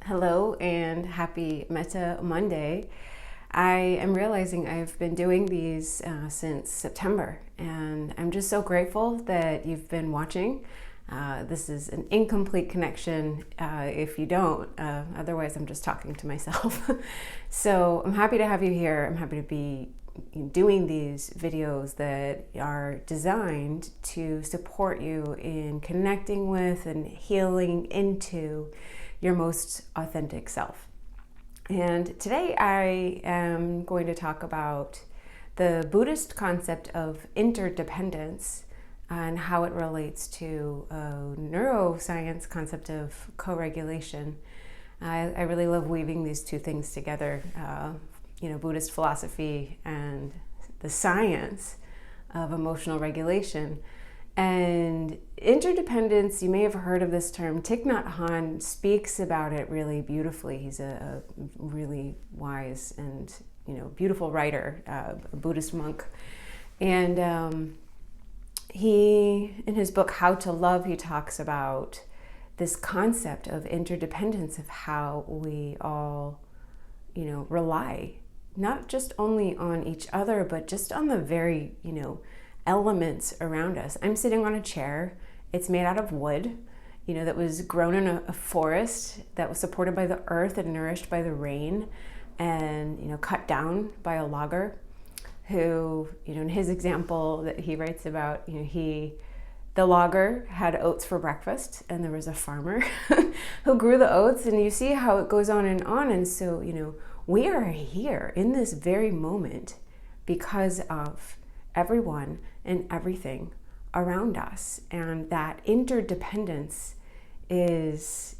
Hello and happy Metta Monday. I am realizing I've been doing these since September, and I'm just so grateful that you've been watching. This is an incomplete connection if you don't, otherwise I'm just talking to myself. So I'm happy to have you here. I'm happy to be doing these videos that are designed to support you in connecting with and healing into your most authentic self. And today I am going to talk about the Buddhist concept of interdependence and how it relates to a neuroscience concept of co-regulation. I really love weaving these two things together, Buddhist philosophy and the science of emotional regulation. And interdependence, you may have heard of this term. Thich Nhat Hanh speaks about it really beautifully. He's a really wise and beautiful writer, a Buddhist monk. And he, in his book How to Love, he talks about this concept of interdependence, of how we all, rely not just only on each other, but just on the very, elements around us. I'm sitting on a chair. It's made out of wood, that was grown in a forest that was supported by the earth and nourished by the rain, and cut down by a logger who, in his example that he writes about, the logger had oats for breakfast, and there was a farmer who grew the oats, and you see how it goes on. And so, we are here in this very moment because of everyone and everything around us. And that interdependence is,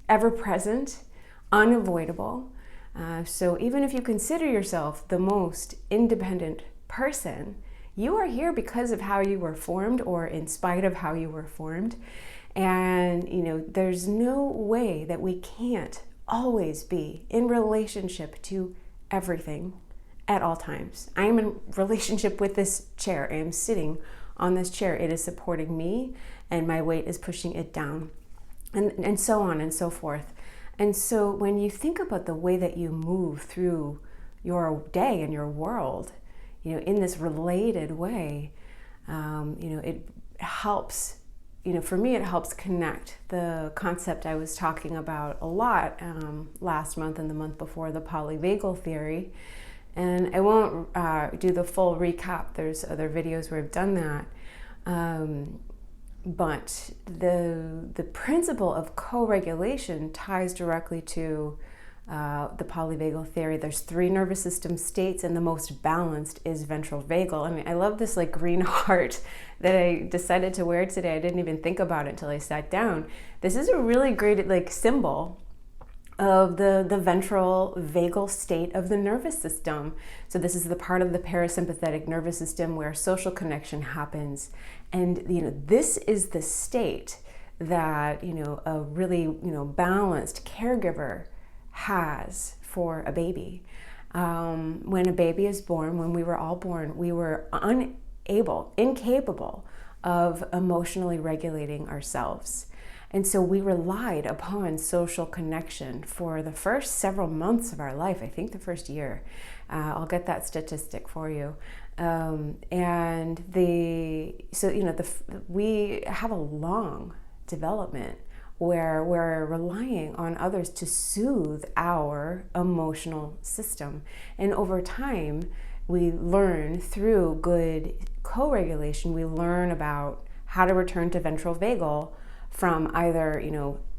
ever present, unavoidable. So even if you consider yourself the most independent person, you are here because of how you were formed, or in spite of how you were formed. And, there's no way that we can't always be in relationship to everything at all times. I am in relationship with this chair. I am sitting on this chair. It is supporting me, and my weight is pushing it down, and so on and so forth. And so when you think about the way that you move through your day and your world, in this related way, it helps, for me, it helps connect the concept I was talking about a lot last month and the month before, the polyvagal theory. And I won't do the full recap. There's other videos where I've done that. But the principle of co-regulation ties directly to the polyvagal theory. There's 3 nervous system states, and the most balanced is ventral vagal. I mean, I love this green heart that I decided to wear today. I didn't even think about it until I sat down. This is a really great symbol of the ventral vagal state of the nervous system. So this is the part of the parasympathetic nervous system where social connection happens. And this is the state that a really balanced caregiver has for a baby. When a baby is born, when we were all born, we were incapable of emotionally regulating ourselves. And so we relied upon social connection for the first several months of our life. I think the first year. I'll get that statistic for you. We have a long development where we're relying on others to soothe our emotional system. And over time, we learn through good co-regulation, we learn about how to return to ventral vagal from either,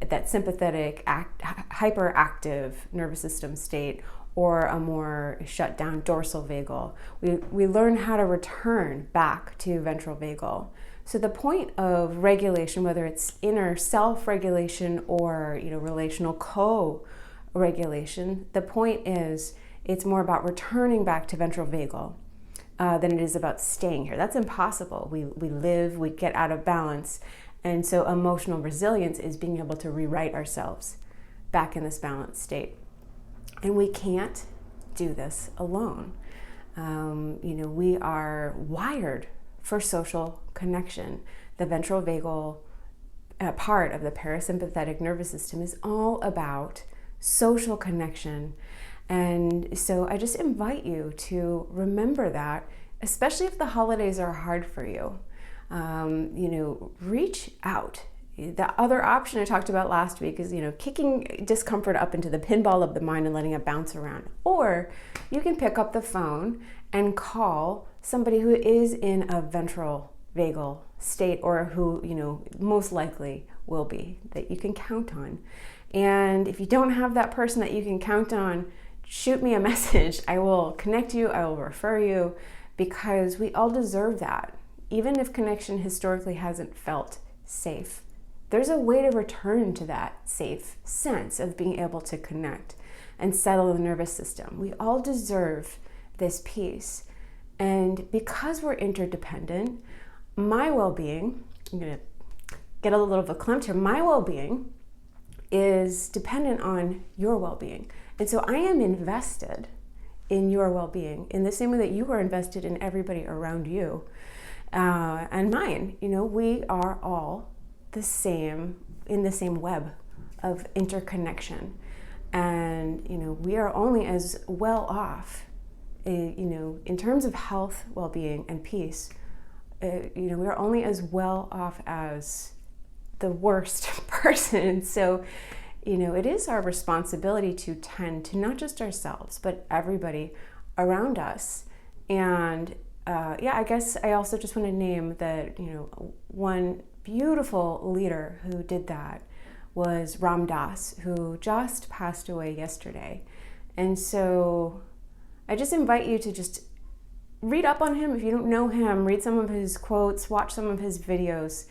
that sympathetic, hyperactive nervous system state, or a more shut down dorsal vagal. We learn how to return back to ventral vagal. So the point of regulation, whether it's inner self-regulation or, relational co-regulation, the point is it's more about returning back to ventral vagal than it is about staying here. That's impossible. We live, we get out of balance. And so emotional resilience is being able to rewrite ourselves back in this balanced state. And we can't do this alone. We are wired for social connection. The ventral vagal part of the parasympathetic nervous system is all about social connection. And so I just invite you to remember that, especially if the holidays are hard for you. Reach out. The other option I talked about last week is, kicking discomfort up into the pinball of the mind and letting it bounce around. Or you can pick up the phone and call somebody who is in a ventral vagal state, or who, most likely will be, that you can count on. And if you don't have that person that you can count on, shoot me a message. I will connect you, I will refer you, because we all deserve that. Even if connection historically hasn't felt safe, there's a way to return to that safe sense of being able to connect and settle the nervous system. We all deserve this peace. And because we're interdependent, my well-being, I'm going to get a little verklempt here, my well-being is dependent on your well-being. And so I am invested in your well-being in the same way that you are invested in everybody around you and mine. We are all the same, in the same web of interconnection. And, we are only as well off, in terms of health, well-being, and peace, we are only as well off as the worst person. So, it is our responsibility to tend to not just ourselves, but everybody around us. And I guess I also just want to name that, one beautiful leader who did that was Ram Dass, who just passed away yesterday. And so I just invite you to just read up on him. If you don't know him, read some of his quotes, watch some of his videos.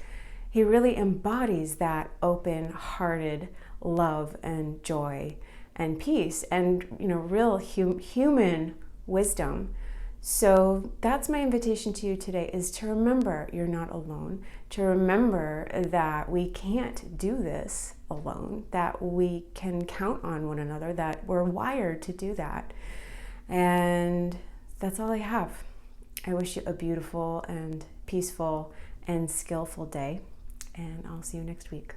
He really embodies that open-hearted love and joy and peace and, real human wisdom. So that's my invitation to you today, is to remember you're not alone, to remember that we can't do this alone, that we can count on one another, that we're wired to do that. And that's all I have. I wish you a beautiful and peaceful and skillful day, and I'll see you next week.